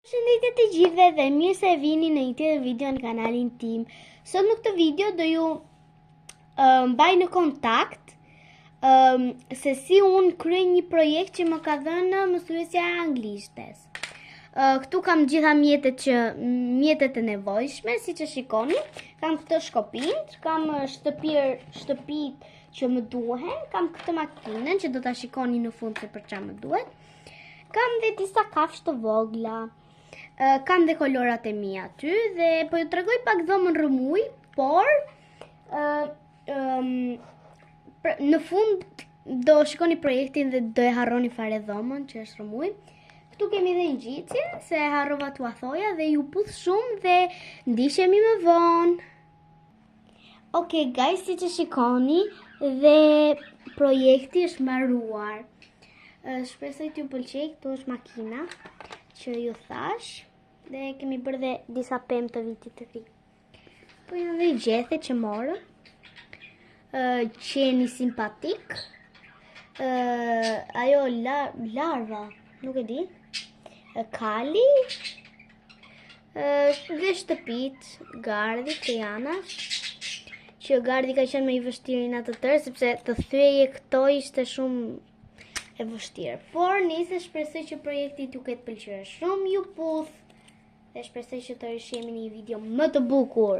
Përshëndetje të gjithëve dhe mirë se vini në një tjetër video në kanalin tim. Sot në këtë video do ju mbaj në kontakt se si unë kryej një projekt që më ka dhënë mësuesja e anglishtes. Këtu kam gjitha mjetet e nevojshme, si që shikoni. Kam këtë shkopindër, kam shtëpit që më duhen, kam këtë makinën që do ta shikoni në fund se për çfarë më duhet. Kam dhe disa kafshë të vogla. Kam dhe kolorat e mia aty dhe po ju tregoj pak dhomën rëmuj, por në fund do shikoni projektin dhe do e harroni fare dhomën që është rëmuj. Këtu kemi dhe një gjicje, se harrova t'ua thoja dhe ju puth shumë dhe ndihemi më vonë. Ok guys, si që shikoni dhe projekti është mbaruar. Shpresoj t'ju pëlqej, këtu është makina që ju thash dhe kemi bërë dhe disa pemë të vitit të ri. Po janë dhe gjethe që morëm. Qeni simpatik. Ajo larva, nuk e di. Kali. Dhe shtëpit, gardi që janë. Që gardi ka qenë më i vështirë në të tërë, sepse të thyeje këto ishte shumë e vështirë. Por nise shpresoj që projekti t'ju ketë pëlqyer shumë, ju puth dhe shpresoj që të rishemi një video më të bukur.